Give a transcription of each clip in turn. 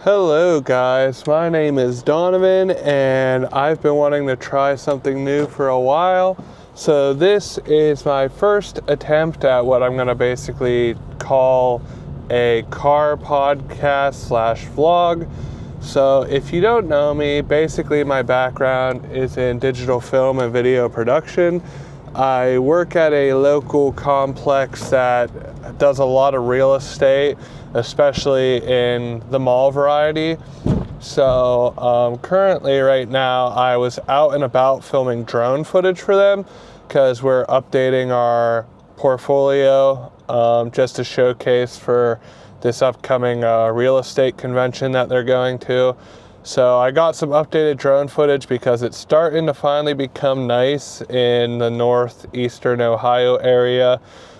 Hello guys, my name is Donovan and I've been wanting to try something new for a while. So this is my first attempt at what I'm going to basically call a car podcast slash vlog. So if you don't know me, basically my background is in digital film and video production. I work at a local complex that does a lot of real estate, especially in the mall variety. So currently right now I was out and about filming drone footage for them because we're updating our portfolio just to showcase for this upcoming real estate convention that they're going to. So I got some updated drone footage because it's starting to finally become nice in the northeastern Ohio area.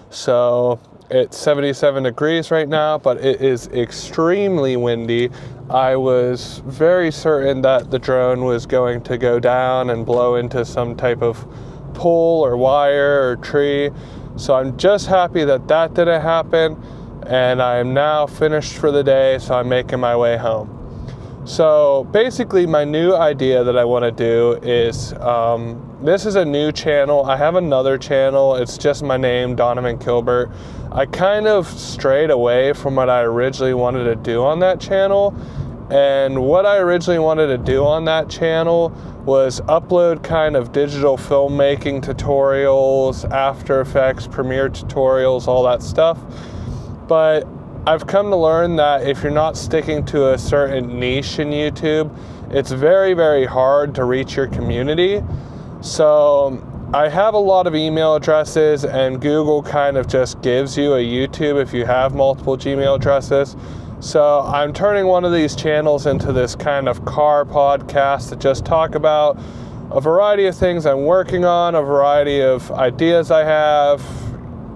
So it's 77 degrees right now, but it is extremely windy. I was very certain that the drone was going to go down and blow into some type of pole or wire or tree. So I'm just happy that that didn't happen. And I'm now finished for the day, so I'm making my way home. So basically my new idea that I want to do is, this is a new channel. I have another channel. It's just my name, Donovan Kilbert. I kind of strayed away from what I originally wanted to do on that channel. And what I originally wanted to do on that channel was upload kind of digital filmmaking tutorials, After Effects, Premiere tutorials, all that stuff. But I've come to learn that if you're not sticking to a certain niche in YouTube, it's very, very hard to reach your community. So I have a lot of email addresses, and Google kind of just gives you a YouTube if you have multiple Gmail addresses. So I'm turning one of these channels into this kind of car podcast to just talk about a variety of things I'm working on, a variety of ideas I have,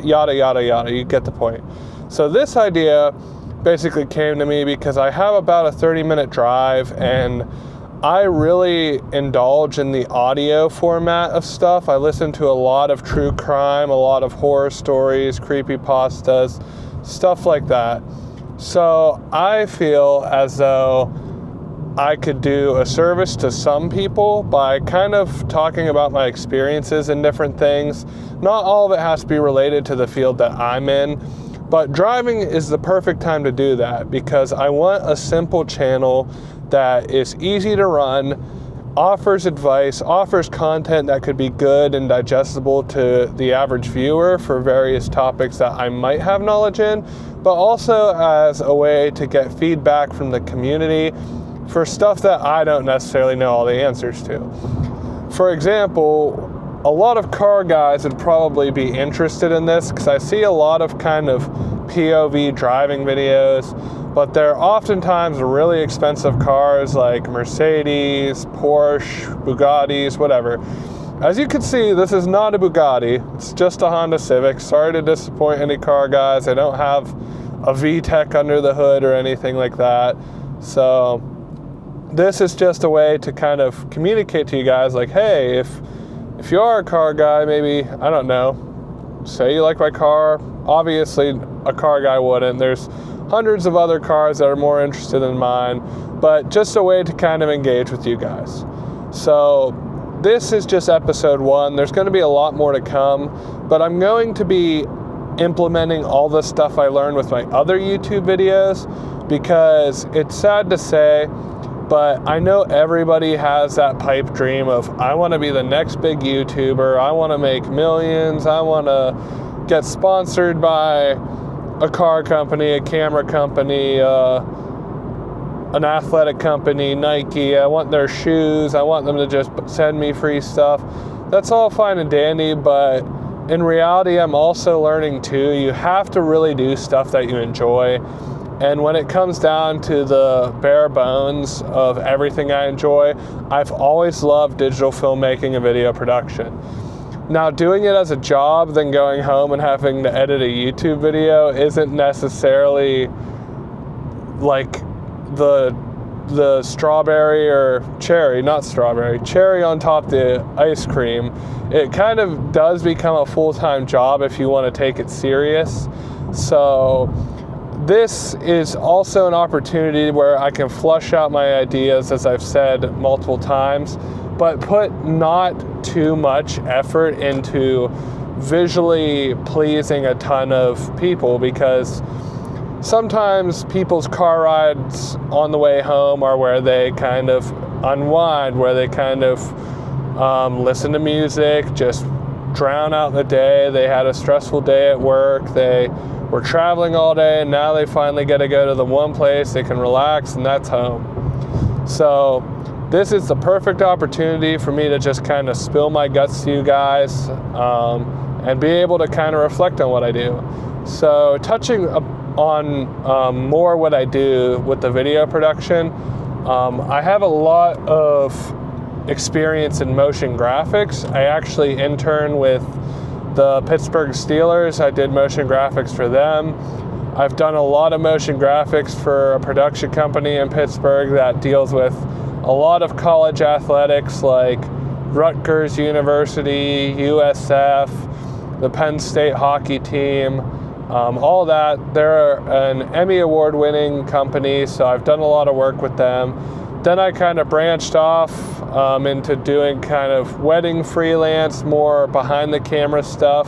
yada, yada, yada. You get the point. So this idea basically came to me because I have about a 30-minute drive and I really indulge in the audio format of stuff. I listen to a lot of true crime, a lot of horror stories, creepypastas, stuff like that. So I feel as though I could do a service to some people by kind of talking about my experiences in different things. Not all of it has to be related to the field that I'm in. But driving is the perfect time to do that because I want a simple channel that is easy to run, offers advice, offers content that could be good and digestible to the average viewer for various topics that I might have knowledge in, but also as a way to get feedback from the community for stuff that I don't necessarily know all the answers to. For example, a lot of car guys would probably be interested in this because I see a lot of kind of POV driving videos, but they're oftentimes really expensive cars like Mercedes, Porsche, Bugattis, whatever. As you can see, this is not a Bugatti. It's just a Honda Civic. Sorry to disappoint any car guys. I don't have a VTEC under the hood or anything like that. So this is just a way to kind of communicate to you guys like, hey, if you are a car guy, maybe, I don't know, say you like my car. Obviously, a car guy wouldn't. There's hundreds of other cars that are more interested in mine, but just a way to kind of engage with you guys. So this is just episode 1. There's going to be a lot more to come, but I'm going to be implementing all the stuff I learned with my other YouTube videos because it's sad to say, but I know everybody has that pipe dream of, I want to be the next big YouTuber, I want to make millions, I want to get sponsored by a car company, a camera company, an athletic company, Nike, I want their shoes, I want them to just send me free stuff. That's all fine and dandy, but in reality, I'm also learning too, you have to really do stuff that you enjoy. And when it comes down to the bare bones of everything I enjoy, I've always loved digital filmmaking and video production. Now, doing it as a job, then going home and having to edit a YouTube video isn't necessarily like the strawberry or cherry, not strawberry, cherry on top of the ice cream. It kind of does become a full-time job if you want to take it serious. So this is also an opportunity where I can flush out my ideas, as I've said multiple times, but put not too much effort into visually pleasing a ton of people, because sometimes people's car rides on the way home are where they kind of unwind, where they kind of listen to music, just drown out the day. They had a stressful day at work, they were traveling all day, and now they finally get to go to the one place they can relax, and that's home. So this is the perfect opportunity for me to just kind of spill my guts to you guys, and be able to kind of reflect on what I do. So touching on more what I do with the video production, I have a lot of experience in motion graphics. I actually interned with the Pittsburgh Steelers. I did motion graphics for them. I've done a lot of motion graphics for a production company in Pittsburgh that deals with a lot of college athletics like Rutgers University, USF, the Penn State hockey team, all that. They're an Emmy Award winning company, so I've done a lot of work with them. Then I kind of branched off into doing kind of wedding freelance, more behind the camera stuff,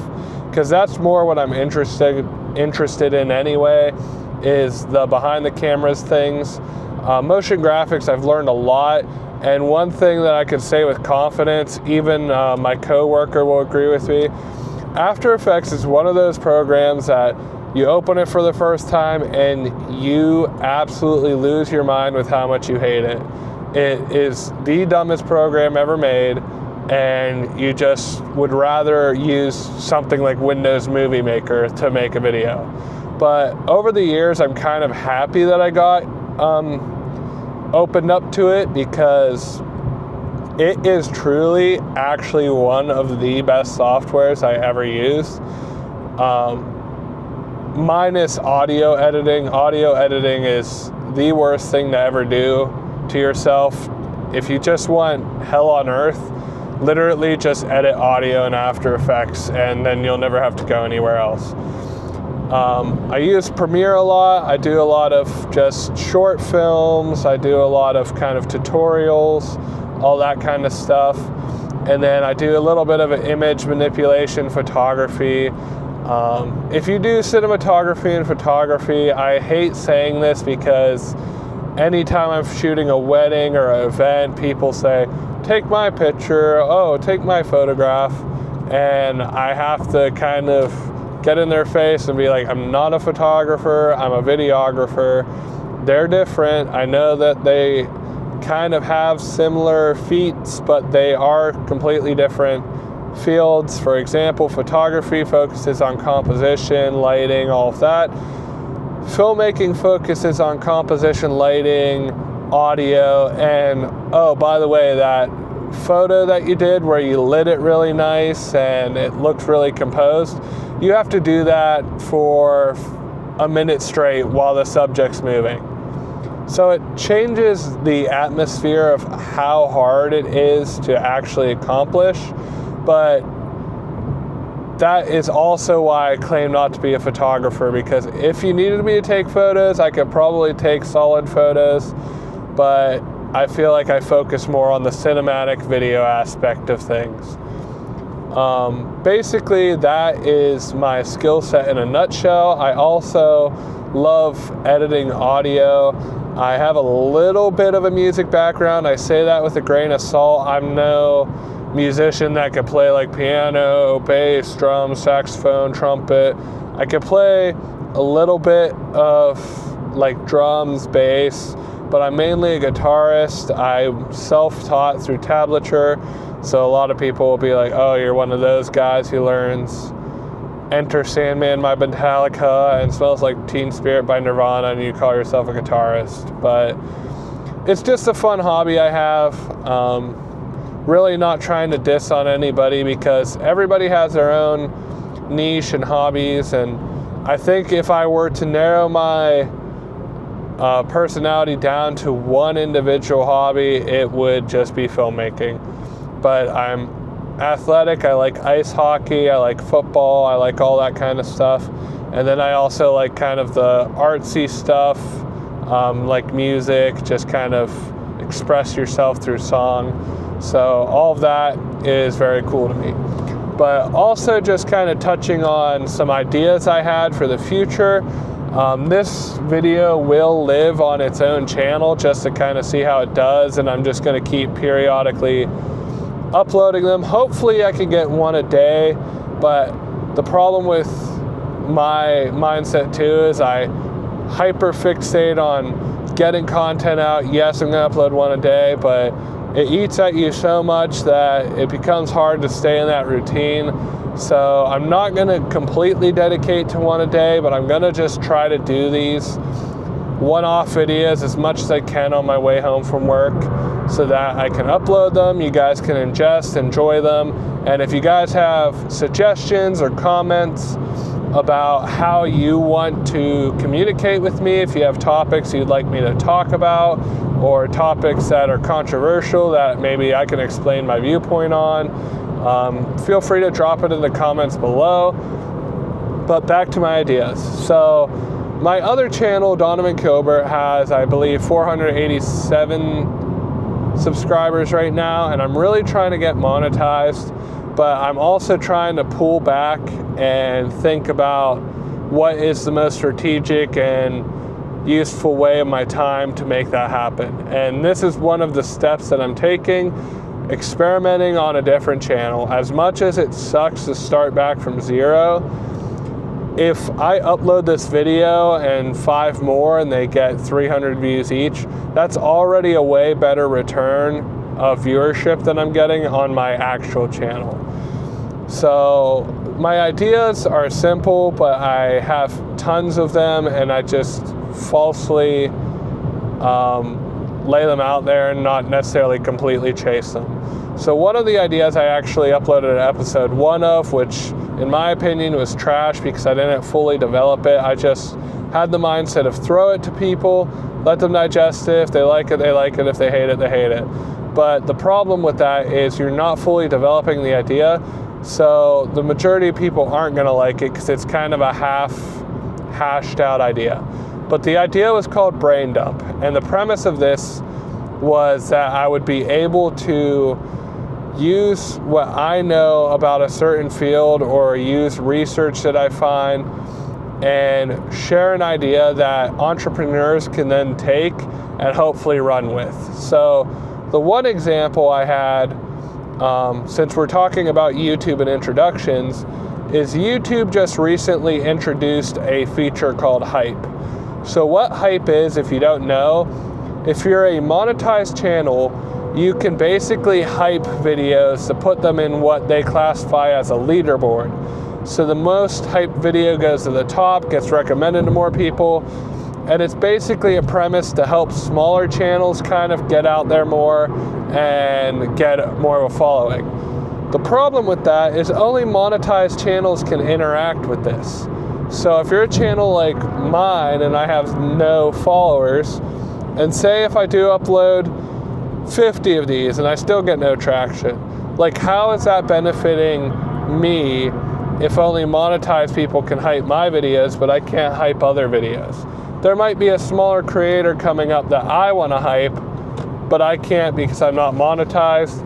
because that's more what I'm interested in anyway, is the behind the cameras things. Motion graphics, I've learned a lot, and one thing that I could say with confidence, even my coworker will agree with me, After Effects is one of those programs that you open it for the first time and you absolutely lose your mind with how much you hate it. It is the dumbest program ever made, and you just would rather use something like Windows Movie Maker to make a video. But over the years, I'm kind of happy that I got opened up to it, because it is truly actually one of the best softwares I ever used. Minus audio editing. Audio editing is the worst thing to ever do to yourself. If you just want hell on earth, literally just edit audio in After Effects, and then you'll never have to go anywhere else. I use Premiere a lot. I do a lot of just short films. I do a lot of kind of tutorials, all that kind of stuff. And then I do a little bit of an image manipulation photography. If you do cinematography and photography, I hate saying this because anytime I'm shooting a wedding or an event, people say, take my picture, oh, take my photograph. And I have to kind of get in their face and be like, I'm not a photographer, I'm a videographer. They're different. I know that they kind of have similar feats, but they are completely different fields. For example, photography focuses on composition, lighting, all of that. Filmmaking focuses on composition, lighting, audio, and oh, by the way, that photo that you did where you lit it really nice and it looked really composed, you have to do that for a minute straight while the subject's moving. So it changes the atmosphere of how hard it is to actually accomplish, but that is also why I claim not to be a photographer, because if you needed me to take photos, I could probably take solid photos, but I feel like I focus more on the cinematic video aspect of things. Basically, that is my skill set in a nutshell. I also love editing audio. I have a little bit of a music background. I say that with a grain of salt. I'm no musician that could play like piano, bass, drums, saxophone, trumpet. I could play a little bit of like drums, bass, but I'm mainly a guitarist. I'm self-taught through tablature, so a lot of people will be like, oh, you're one of those guys who learns Enter Sandman by Metallica and Smells Like Teen Spirit by Nirvana, and you call yourself a guitarist. But it's just a fun hobby I have. Really not trying to diss on anybody, because everybody has their own niche and hobbies, and I think if I were to narrow my personality down to one individual hobby, it would just be filmmaking. But I'm athletic, I like ice hockey, I like football, I like all that kind of stuff, And then I also like kind of the artsy stuff, like music, just kind of express yourself through song. So all of that is very cool to me. But also just kind of touching on some ideas I had for the future. This video will live on its own channel just to kind of see how it does, and I'm just going to keep periodically uploading them. Hopefully I can get one a day, but the problem with my mindset too is I hyper fixate on getting content out. Yes, I'm going to upload one a day, but it eats at you so much that it becomes hard to stay in that routine. So I'm not going to completely dedicate to one a day, but I'm going to just try to do these one-off videos as much as I can on my way home from work so that I can upload them, you guys can ingest, enjoy them. And if you guys have suggestions or comments about how you want to communicate with me, if you have topics you'd like me to talk about, or topics that are controversial that maybe I can explain my viewpoint on, feel free to drop it in the comments below. But back to my ideas. So my other channel, Donovan Kilbert, has, I believe, 487 subscribers right now, and I'm really trying to get monetized, but I'm also trying to pull back and think about what is the most strategic and useful way of my time to make that happen. And this is one of the steps that I'm taking, experimenting on a different channel. As much as it sucks to start back from zero, if I upload this video and 5 more and they get 300 views each, that's already a way better return of viewership than I'm getting on my actual channel. So my ideas are simple, but I have tons of them, and I just falsely lay them out there and not necessarily completely chase them. So one of the ideas I actually uploaded episode 1 of, which in my opinion was trash because I didn't fully develop it. I just had the mindset of throw it to people, let them digest it. If they like it, they like it. If they hate it, they hate it. But the problem with that is you're not fully developing the idea. So the majority of people aren't going to like it because it's kind of a half hashed out idea. But the idea was called Brain Dump. And the premise of this was that I would be able to use what I know about a certain field or use research that I find and share an idea that entrepreneurs can then take and hopefully run with. So the one example I had, since we're talking about YouTube and introductions, is YouTube just recently introduced a feature called Hype. So what Hype is, if you don't know, if you're a monetized channel, you can basically hype videos to put them in what they classify as a leaderboard. So the most hyped video goes to the top, gets recommended to more people, and it's basically a premise to help smaller channels kind of get out there more and get more of a following. The problem with that is only monetized channels can interact with this. So if you're a channel like mine and I have no followers, and say if I do upload 50 of these and I still get no traction, like how is that benefiting me if only monetized people can hype my videos but I can't hype other videos? There might be a smaller creator coming up that I want to hype, but I can't because I'm not monetized.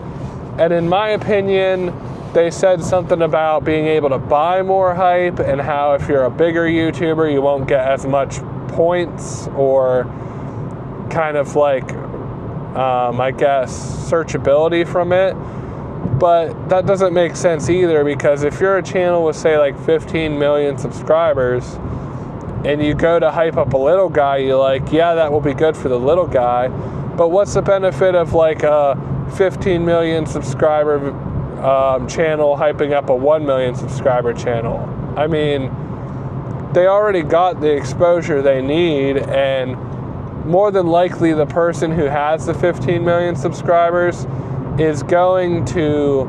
And in my opinion, they said something about being able to buy more hype and how if you're a bigger YouTuber, you won't get as much points or kind of like, I guess, searchability from it. But that doesn't make sense either, because if you're a channel with say like 15 million subscribers and you go to hype up a little guy, you're like, yeah, that will be good for the little guy. But what's the benefit of like a 15 million subscriber channel hyping up a 1 million subscriber channel? I mean, they already got the exposure they need, and more than likely the person who has the 15 million subscribers is going to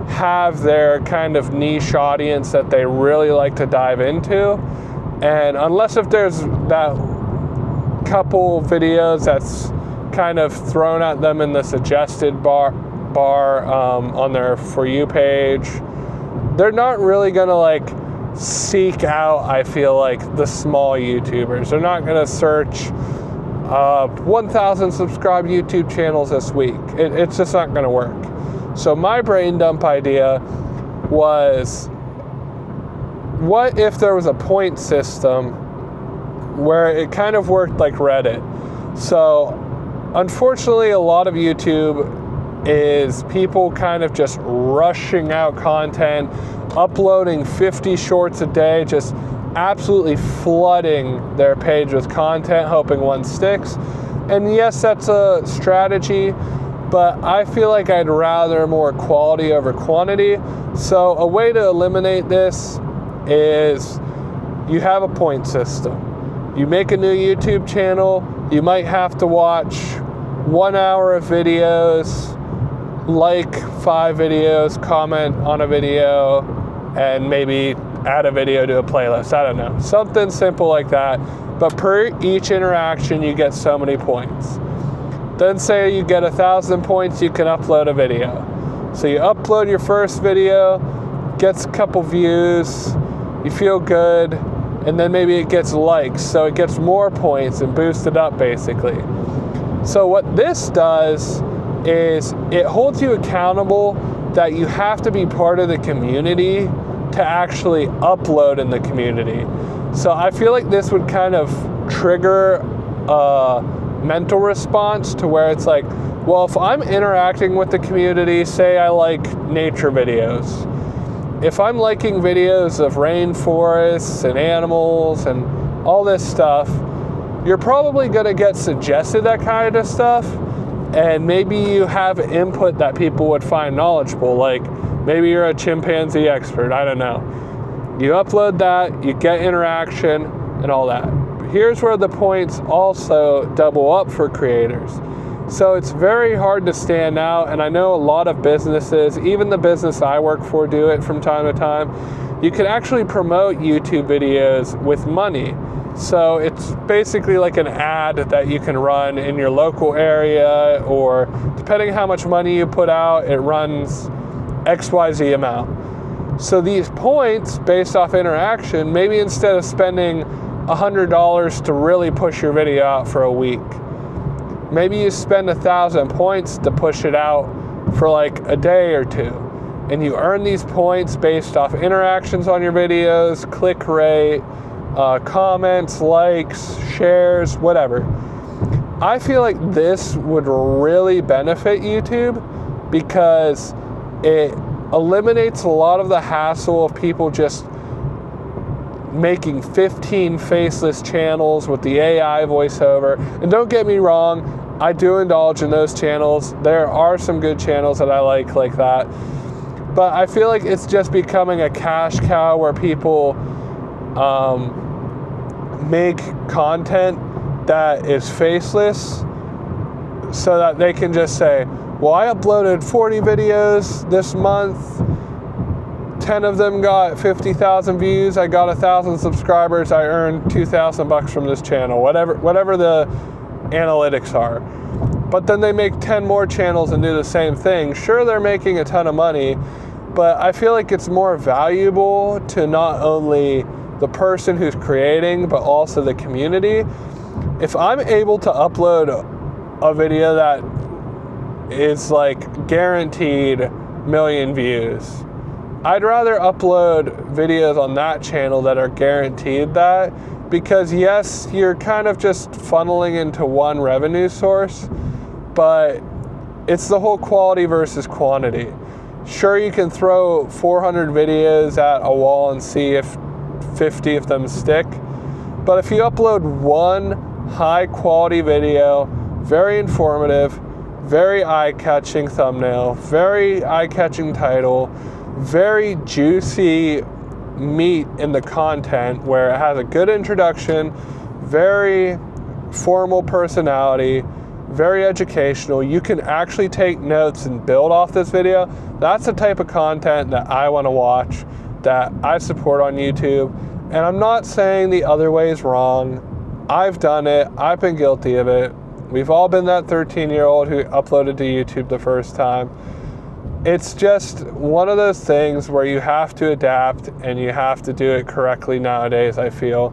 have their kind of niche audience that they really like to dive into. And unless if there's that couple videos that's kind of thrown at them in the suggested bar on their For You page, they're not really gonna like seek out, I feel like, the small YouTubers. They're not going to search 1,000 subscribed YouTube channels this week. It's just not going to work. So my brain dump idea was, what if there was a point system where it kind of worked like Reddit? So unfortunately, a lot of YouTube is people kind of just rushing out content, uploading 50 shorts a day, just absolutely flooding their page with content, hoping one sticks. And yes, that's a strategy, but I feel like I'd rather more quality over quantity. So a way to eliminate this is you have a point system. You make a new YouTube channel, you might have to watch 1 hour of videos, like 5 videos, comment on a video, and maybe add a video to a playlist. I don't know. Something simple like that. But per each interaction, you get so many points. Then say you get 1,000 points, you can upload a video. So you upload your first video, gets a couple views, you feel good, and then maybe it gets likes. So it gets more points and boosted up basically. So what this does is it holds you accountable that you have to be part of the community to actually upload in the community. So I feel like this would kind of trigger a mental response to where it's like, well, if I'm interacting with the community, say I like nature videos, if I'm liking videos of rainforests and animals and all this stuff, you're probably gonna get suggested that kind of stuff. And maybe you have input that people would find knowledgeable, like maybe you're a chimpanzee expert, I don't know. You upload that, you get interaction and all that. Here's where the points also double up for creators. So it's very hard to stand out, and I know a lot of businesses, even the business I work for, do it from time to time. You can actually promote YouTube videos with money. So it's basically like an ad that you can run in your local area, or depending how much money you put out, it runs XYZ amount. So these points based off interaction, maybe instead of spending $100 to really push your video out for a week, maybe you spend 1,000 points to push it out for like a day or two. And you earn these points based off interactions on your videos, click rate, comments, likes, shares, whatever. I feel like this would really benefit YouTube because it eliminates a lot of the hassle of people just making 15 faceless channels with the AI voiceover. And don't get me wrong, I do indulge in those channels. There are some good channels that I like that. But I feel like it's just becoming a cash cow where people make content that is faceless so that they can just say, well, I uploaded 40 videos this month, 10 of them got 50,000 views, I got 1,000 subscribers, I earned $2,000 from this channel, whatever the analytics are. But then they make 10 more channels and do the same thing. Sure, they're making a ton of money, but I feel like it's more valuable to not only the person who's creating, but also the community. If I'm able to upload a video that is like guaranteed million views, I'd rather upload videos on that channel that are guaranteed that, because yes, you're kind of just funneling into one revenue source, but it's the whole quality versus quantity. Sure, you can throw 400 videos at a wall and see if 50 of them stick, but if you upload one high quality video, very informative, very eye-catching thumbnail, very eye-catching title, very juicy meat in the content where it has a good introduction, very formal personality, very educational, you can actually take notes and build off this video. That's the type of content that I want to watch, that I support on YouTube. And I'm not saying the other way is wrong. I've done it. I've been guilty of it. We've all been that 13-year-old who uploaded to YouTube the first time. it's just one of those things where you have to adapt and you have to do it correctly nowadays, I feel,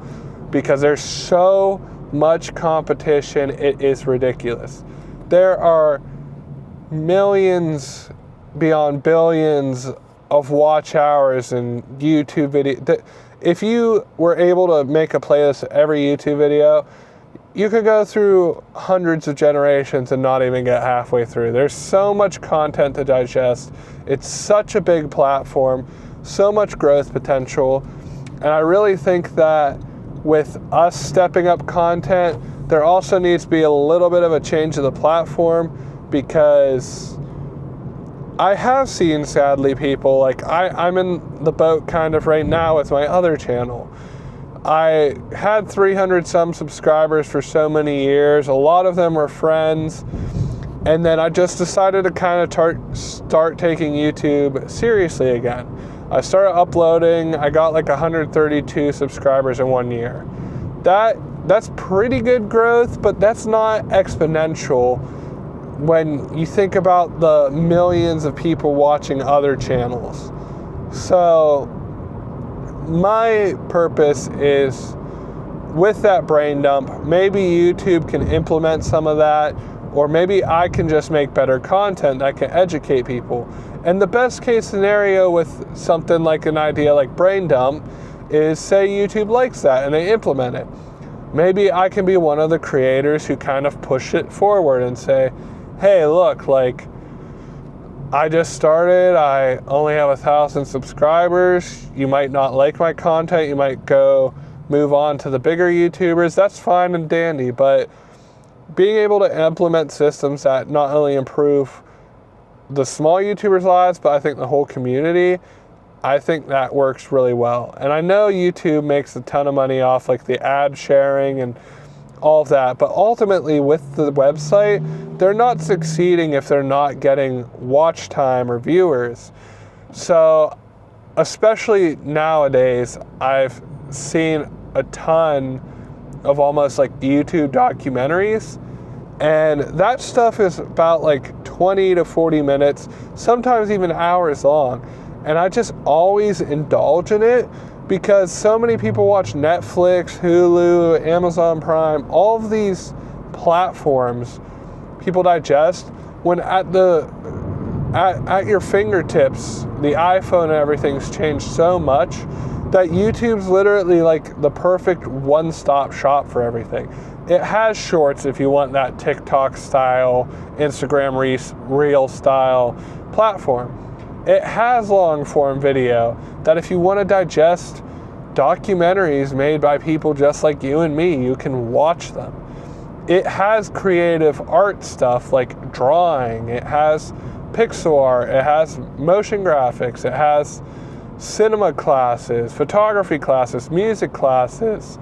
because there's so much competition, it is ridiculous. There are millions beyond billions of watch hours in YouTube video. If you were able to make a playlist of every YouTube video, you could go through hundreds of generations and not even get halfway through. There's so much content to digest. It's such a big platform, so much growth potential. And I really think that with us stepping up content, there also needs to be a little bit of a change of the platform, because I have seen, sadly, people, like I'm in the boat kind of right now with my other channel. I had 300 some subscribers for so many years. A lot of them were friends. And then I just decided to kind of start taking YouTube seriously again. I started uploading. I got like 132 subscribers in 1 year. That's pretty good growth, but that's not exponential when you think about the millions of people watching other channels. So my purpose is, with that brain dump, maybe YouTube can implement some of that, or maybe I can just make better content that can educate people. And the best case scenario with something like an idea like brain dump is, say YouTube likes that and they implement it. Maybe I can be one of the creators who kind of push it forward and say, hey, look, like, I just started, I only have 1,000 subscribers, you might not like my content, you might go move on to the bigger YouTubers, that's fine and dandy, but being able to implement systems that not only improve the small YouTubers' lives, but I think the whole community, I think that works really well. And I know YouTube makes a ton of money off like the ad sharing and all of that, but ultimately with the website, they're not succeeding if they're not getting watch time or viewers. So especially nowadays, I've seen a ton of almost like YouTube documentaries, and that stuff is about like 20 to 40 minutes, sometimes even hours long. And I just always indulge in it, because so many people watch Netflix, Hulu, Amazon Prime, all of these platforms people digest, when at your fingertips, the iPhone and everything's changed so much that YouTube's literally like the perfect one-stop shop for everything. It has shorts if you want that TikTok style, Instagram reel style platform. It has long form video that if you want to digest documentaries made by people just like you and me, you can watch them. It has creative art stuff like drawing, it has pixel art, it has motion graphics, it has cinema classes, photography classes, music classes.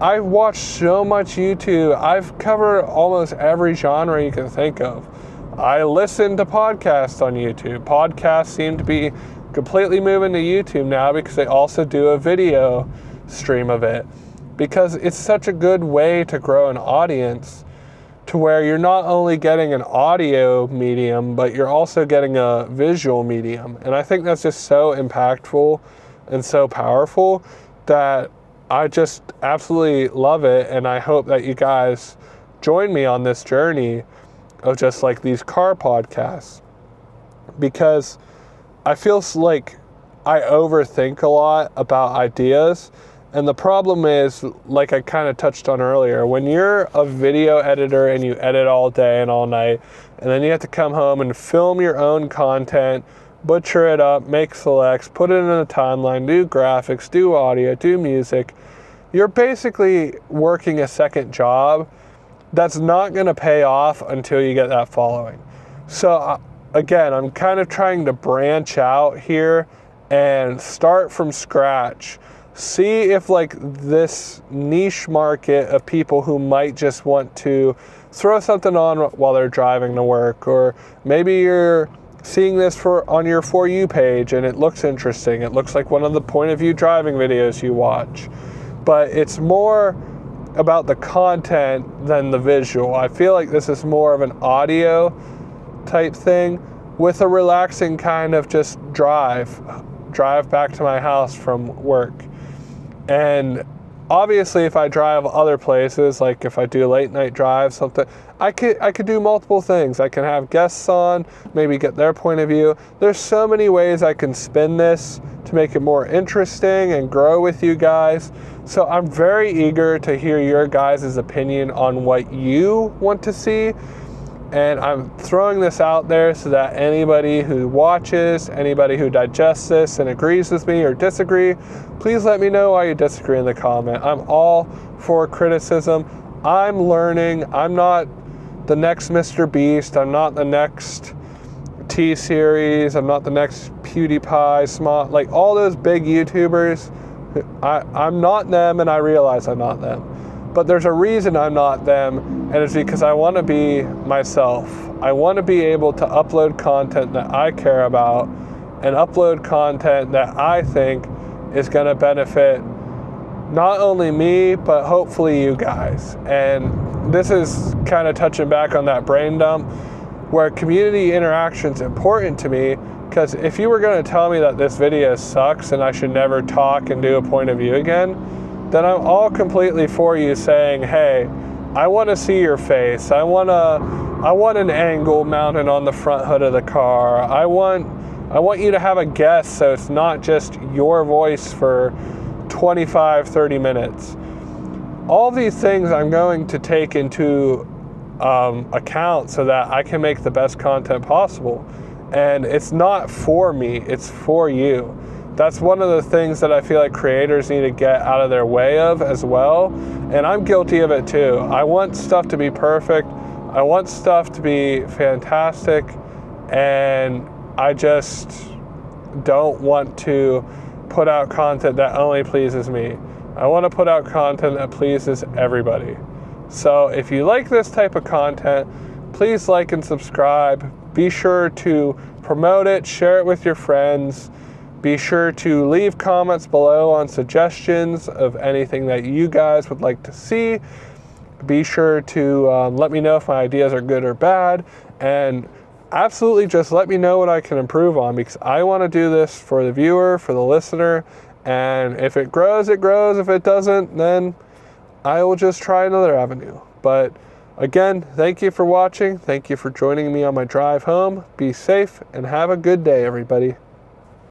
I've watched so much YouTube. I've covered almost every genre you can think of. I listen to podcasts on YouTube. Podcasts seem to be completely moving to YouTube now because they also do a video stream of it, because it's such a good way to grow an audience to where you're not only getting an audio medium, but you're also getting a visual medium. And I think that's just so impactful and so powerful that I just absolutely love it. And I hope that you guys join me on this journey of just like these car podcasts, because I feel like I overthink a lot about ideas. And the problem is, like I kind of touched on earlier, when you're a video editor and you edit all day and all night, and then you have to come home and film your own content, butcher it up, make selects, put it in a timeline, do graphics, do audio, do music, you're basically working a second job that's not going to pay off until you get that following. So again, I'm kind of trying to branch out here and start from scratch. See if like this niche market of people who might just want to throw something on while they're driving to work, or maybe you're seeing this on your For You page and it looks interesting. It looks like one of the point of view driving videos you watch, but it's more about the content than the visual. I feel like this is more of an audio type thing, with a relaxing kind of just drive back to my house from work. And obviously, if I drive other places, like if I do late night drive, something, I could do multiple things. I can have guests on, maybe get their point of view. There's so many ways I can spin this to make it more interesting and grow with you guys. So I'm very eager to hear your guys' opinion on what you want to see. And I'm throwing this out there so that anybody who watches, anybody who digests this and agrees with me or disagree, please let me know why you disagree in the comment. I'm all for criticism. I'm learning. I'm not the next Mr. Beast. I'm not the next T-Series. I'm not the next PewDiePie, Smart, like all those big YouTubers. I'm not them, and I realize I'm not them. But there's a reason I'm not them, and it's because I want to be myself. I want to be able to upload content that I care about and upload content that I think is going to benefit not only me, but hopefully you guys. And this is kind of touching back on that brain dump where community interaction is important to me, because if you were going to tell me that this video sucks and I should never talk and do a point of view again, then I'm all completely for you saying, hey, I want to see your face. I want an angle mounted on the front hood of the car. I want you to have a guest so it's not just your voice for 25, 30 minutes. All these things I'm going to take into account so that I can make the best content possible. And it's not for me, it's for you. That's one of the things that I feel like creators need to get out of their way of as well. And I'm guilty of it too. I want stuff to be perfect. I want stuff to be fantastic. And I just don't want to put out content that only pleases me. I want to put out content that pleases everybody. So if you like this type of content, please like and subscribe. Be sure to promote it, share it with your friends. Be sure to leave comments below on suggestions of anything that you guys would like to see. Be sure to let me know if my ideas are good or bad. And absolutely just let me know what I can improve on, because I want to do this for the viewer, for the listener. And if it grows, it grows. If it doesn't, then I will just try another avenue. But again, thank you for watching. Thank you for joining me on my drive home. Be safe and have a good day, everybody.